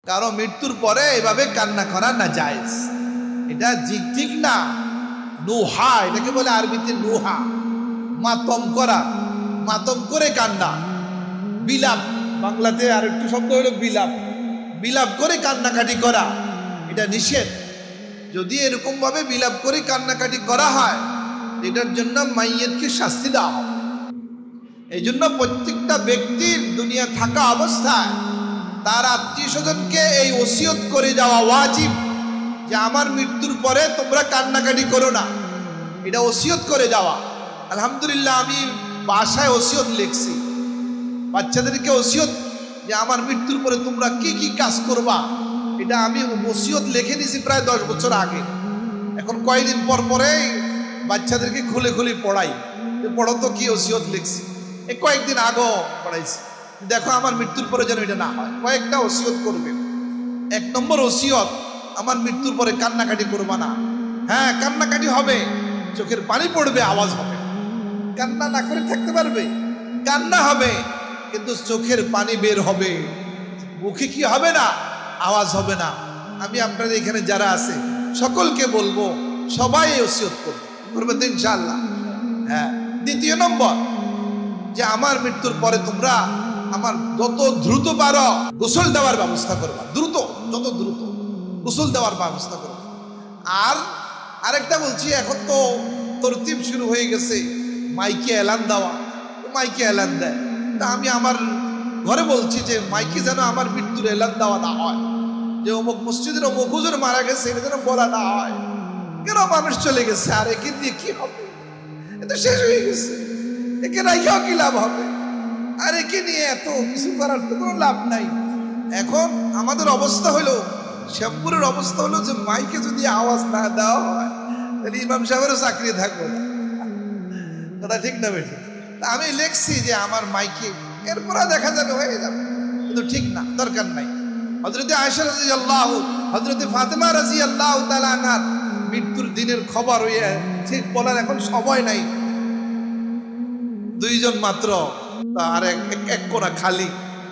কারো মৃত্যুর পরে এভাবে কান্না করা না জায়েজ, এটা ঠিক না। নুহা এটাকে বলে আরবিতে নুহা, মাতম করা, মাতম করে কান্না। বিলাপ বাংলাতে আর একটু শব্দ হলো বিলাপ, বিলাপ করে কান্নাকাটি করা, এটা নিষেধ। যদি এরকম ভাবে বিলাপ করে কান্নাকাটি করা হয় এটার জন্য মাইয়িতকে শাস্তি দেওয়া হবে। এই জন্য প্রত্যেকটা ব্যক্তির দুনিয়া থাকা অবস্থায় তার আত্মীয় স্বজনকে এই ওসিয়ত করে যাওয়া ওয়াজিব যে আমার মৃত্যুর পরে তোমরা কান্নাকাটি করো না, এটা ওসিয়ত করে যাওয়া। আলহামদুলিল্লাহ আমি বাসায় ওসিয়ত লিখছি, বাচ্চাদেরকে ওসিয়ত যে আমার মৃত্যুর পরে তোমরা কি কি কাজ করবা, এটা আমি ওসিয়ত লিখে দিয়েছি প্রায় 10 বছর আগে। এখন কয়েকদিন পর পরে বাচ্চাদেরকে খুলে খুলে পড়াই, পড়ো তো কি ওসিয়ত লিখছি, এই কয়েকদিন আগেও পড়াইছি। দেখো আমার মৃত্যুর পরে যেন এটা না হয়, কয়েকটা ওসিয়ত করবেন। 1 নম্বর ওসিয়ত, আমার মৃত্যুর পরে কান্নাকাটি করবা না। হ্যাঁ কান্নাকাটি হবে, চোখের পানি পড়বে, আওয়াজ হবে। কান্না না করে থাকতে পারবে? কান্না হবে কিন্তু চোখের পানি বের হবে, মুখে কি হবে না, আওয়াজ হবে না। আমি আপনাদের এখানে যারা আছে সকলকে বলবো সবাই ওসিয়ত করবে তো ইনশাআল্লাহ। হ্যাঁ, 2 নম্বর যে আমার মৃত্যুর পরে তোমরা আমার যত দ্রুত পারো গোসল দেওয়ার ব্যবস্থা করবা, দ্রুত, যত দ্রুত গোসল দেওয়ার ব্যবস্থা করবা। আর আরেকটা বলছি, এখন তো তরতিব শুরু হয়ে গেছে মাইকে এলান দেওয়া, মাইকে এলান দেয়। তা আমি আমার ঘরে বলছি যে মাইকে যেন আমার মৃত্যুর এলান দেওয়া না হয়, যে অমুক মসজিদের অমুক হুজুর মারা গেছে এটা যেন বলা না হয়। কেন মানুষ চলে গেছে, আর একে দিয়ে কি হবে, এটা শেষ হয়ে গেছে, একে রাখিও কি লাভ হবে, আর একে নিয়ে এত কিছু করার তো কোনো লাভ নাই। এখন আমাদের অবস্থা হলো, শ্যামপুরের অবস্থা হলো যে মাইকে যদি আওয়াজ না দেওয়া হয় তাহলে ইমাম সাহেবেরও চাকরি থাকবে না। কথা ঠিক না বেঠি? আমি লিখছি যে আমার মাইকে, এরপর দেখা যাবে, হয়ে যাবে, কিন্তু ঠিক না, দরকার নাই। হযরতে আয়েশা রাদিয়াল্লাহু, হযরতে ফাতেমা রাদিয়াল্লাহু তাআলা আনহার মৃত্যুর দিনের খবর হয়ে ঠিক বলার এখন সময় নাই। 2 জন মাত্র, আর এক কোণা খালি,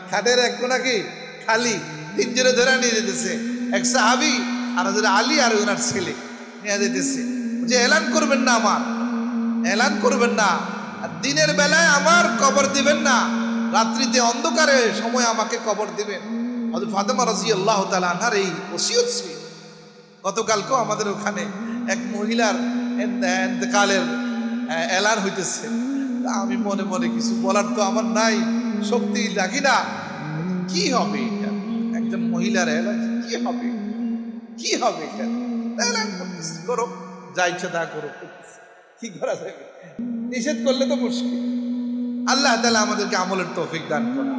খাটের এক কোণা কি খালি, 3 জনে ধরে নিয়ে যেতেছে, এক সাহাবী আর হযরত আলী আর ওনার ছেলে নিয়ে যেতেছে, যে এলান করবেন না, আমার এলান করবেন না, আর দিনের বেলায় আমার কবর দিবেন না, রাত্রিতে অন্ধকারে সময় আমাকে কবর দিবেন। হযরত ফাতেমা রাদিয়াল্লাহু তাআলা আনহার এই ওসিয়ত ছিল। গতকালকেও আমাদের ওখানে এক মহিলার ইন্তেকালের এলান হইতেছে। আমি মনে মনে কিছু বলার তো আমার নাই, শক্তি লাগি না, কি হবে এটা, একজন মহিলার এলান, কি হবে, কি হবে এটা, এলান করো, যা ইচ্ছা তা করো, কি করা যাবে, নিষেধ করলে তো মুশকিল। আল্লাহ তাআলা আমাদেরকে আমলের তৌফিক দান করুন।